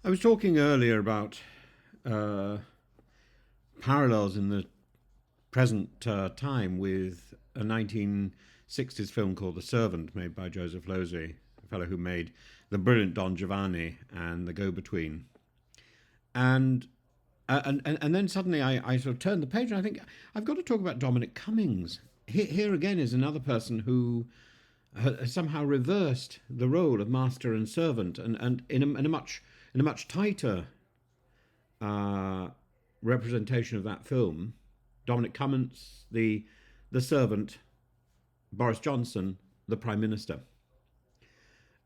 I was talking earlier about uh, parallels in the present time with a 1960s film called The Servant, made by Joseph Losey, a fellow who made the brilliant Don Giovanni and The Go-Between. And and then suddenly I sort of turned the page and I think I've got to talk about Dominic Cummings. Here again is another person who has somehow reversed the role of master and servant, and in a much tighter uh, representation of that film. Dominic Cummings, the servant, Boris Johnson, the Prime Minister.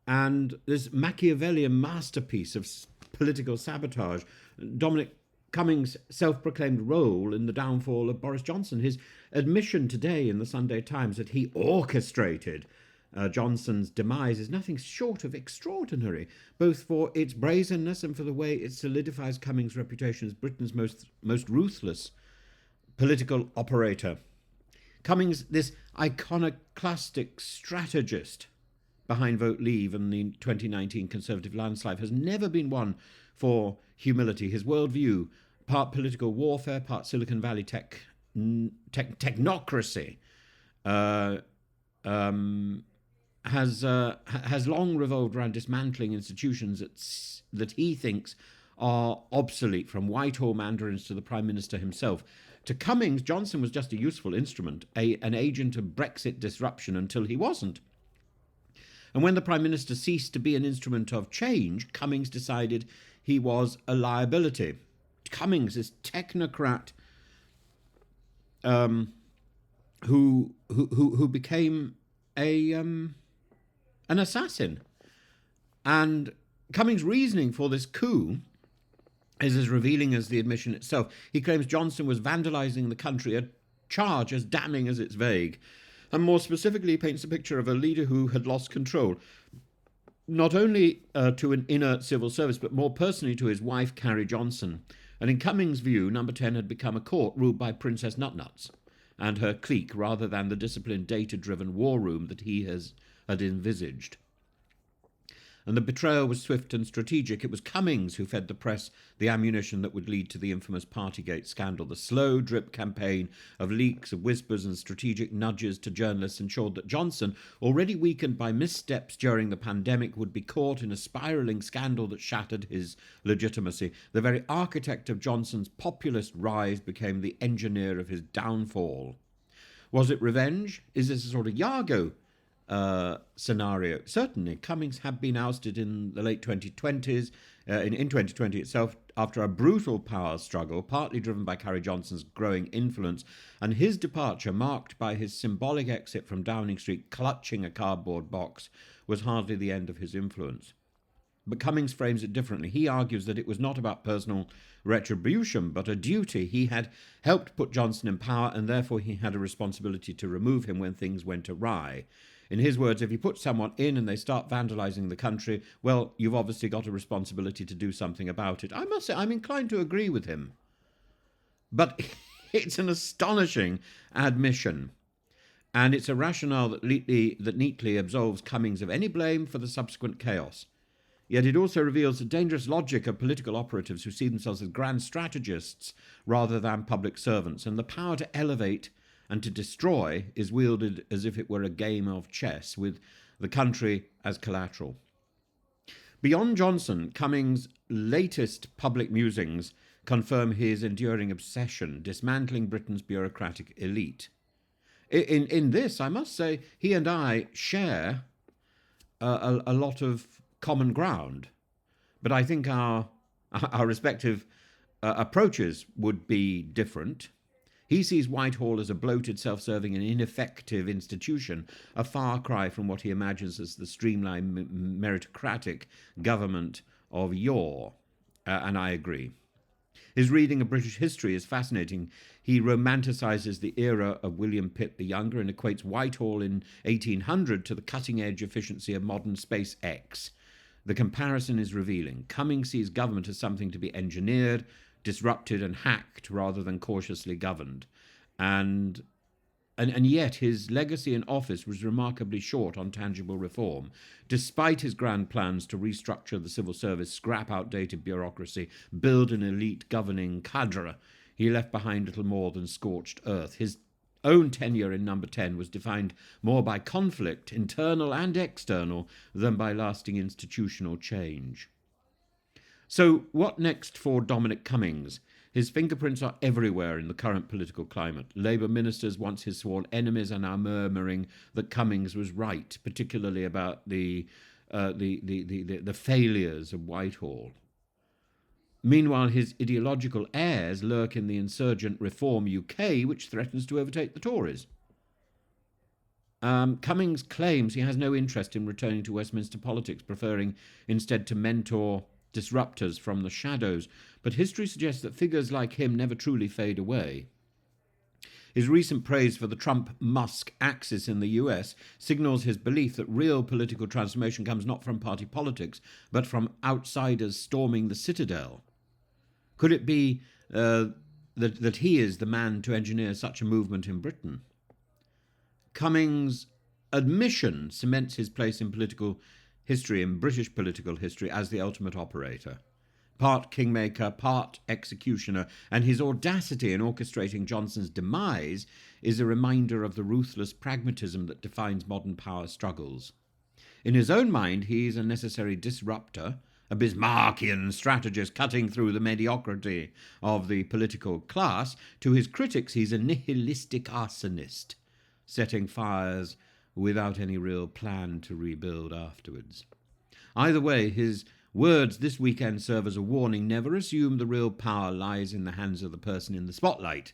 And this Machiavellian masterpiece of political sabotage, Dominic Cummings' self-proclaimed role in the downfall of Boris Johnson, his admission today in the Sunday Times that he orchestrated Johnson's demise is nothing short of extraordinary, both for its brazenness and for the way it solidifies Cummings' reputation as Britain's most ruthless political operator. Cummings, this iconoclastic strategist behind Vote Leave and the 2019 Conservative landslide, has never been one for humility. His worldview, part political warfare, part Silicon Valley technocracy, has long revolved around dismantling institutions that he thinks are obsolete, from Whitehall mandarins to the Prime Minister himself. To Cummings, Johnson was just a useful instrument, an agent of Brexit disruption until he wasn't. And when the Prime Minister ceased to be an instrument of change, Cummings decided he was a liability. Cummings, this technocrat who became an assassin. And Cummings' reasoning for this coup is as revealing as the admission itself. He claims Johnson was vandalising the country, a charge as damning as it's vague. And more specifically, he paints a picture of a leader who had lost control, not only to an inner civil service, but more personally to his wife, Carrie Johnson. And in Cummings' view, Number 10 had become a court ruled by Princess Nutnuts and her clique, rather than the disciplined, data-driven war room that he had envisaged. And the betrayal was swift and strategic. It was Cummings who fed the press the ammunition that would lead to the infamous Partygate scandal. The slow drip campaign of leaks, of whispers and strategic nudges to journalists ensured that Johnson, already weakened by missteps during the pandemic, would be caught in a spiralling scandal that shattered his legitimacy. The very architect of Johnson's populist rise became the engineer of his downfall. Was it revenge? Is this a sort of Iago scenario? Certainly, Cummings had been ousted in the late 2020s, in 2020 itself, after a brutal power struggle, partly driven by Carrie Johnson's growing influence, and his departure, marked by his symbolic exit from Downing Street, clutching a cardboard box, was hardly the end of his influence. But Cummings frames it differently. He argues that it was not about personal retribution, but a duty. He had helped put Johnson in power, and therefore he had a responsibility to remove him when things went awry. In his words, if you put someone in and they start vandalising the country, well, you've obviously got a responsibility to do something about it. I must say, I'm inclined to agree with him. But it's an astonishing admission. And it's a rationale that neatly absolves Cummings of any blame for the subsequent chaos. Yet it also reveals the dangerous logic of political operatives who see themselves as grand strategists rather than public servants, and the power to elevate and to destroy is wielded as if it were a game of chess, with the country as collateral. Beyond Johnson, Cummings' latest public musings confirm his enduring obsession, dismantling Britain's bureaucratic elite. In this, I must say, he and I share a lot of common ground, but I think our respective approaches would be different. He sees Whitehall as a bloated, self-serving and ineffective institution, a far cry from what he imagines as the streamlined, meritocratic government of yore, and I agree. His reading of British history is fascinating. He romanticizes the era of William Pitt the Younger and equates Whitehall in 1800 to the cutting-edge efficiency of modern SpaceX. The comparison is revealing. Cummings sees government as something to be engineered, disrupted and hacked rather than cautiously governed. And and yet his legacy in office was remarkably short on tangible reform, despite his grand plans to restructure the civil service, scrap outdated bureaucracy, build an elite governing cadre. He left behind little more than scorched earth. His own tenure in Number 10 was defined more by conflict, internal and external, than by lasting institutional change. So what next for Dominic Cummings? His fingerprints are everywhere in the current political climate. Labour ministers, once his sworn enemies, are now murmuring that Cummings was right, particularly about the failures of Whitehall. Meanwhile, his ideological heirs lurk in the insurgent Reform UK, which threatens to overtake the Tories. Cummings claims he has no interest in returning to Westminster politics, preferring instead to mentor disruptors from the shadows, but history suggests that figures like him never truly fade away. His recent praise for the Trump-Musk axis in the US signals his belief that real political transformation comes not from party politics, but from outsiders storming the citadel. Could it be that he is the man to engineer such a movement in Britain? Cummings' admission cements his place in political history, in British political history, as the ultimate operator. Part kingmaker, part executioner, and his audacity in orchestrating Johnson's demise is a reminder of the ruthless pragmatism that defines modern power struggles. In his own mind, he is a necessary disruptor, a Bismarckian strategist cutting through the mediocrity of the political class. To his critics, he's a nihilistic arsonist, setting fires without any real plan to rebuild afterwards. Either way, his words this weekend serve as a warning. Never assume the real power lies in the hands of the person in the spotlight.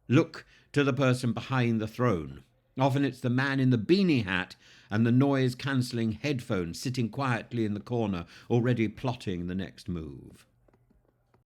Look to the person behind the throne. Often it's the man in the beanie hat and the noise-cancelling headphones sitting quietly in the corner, already plotting the next move.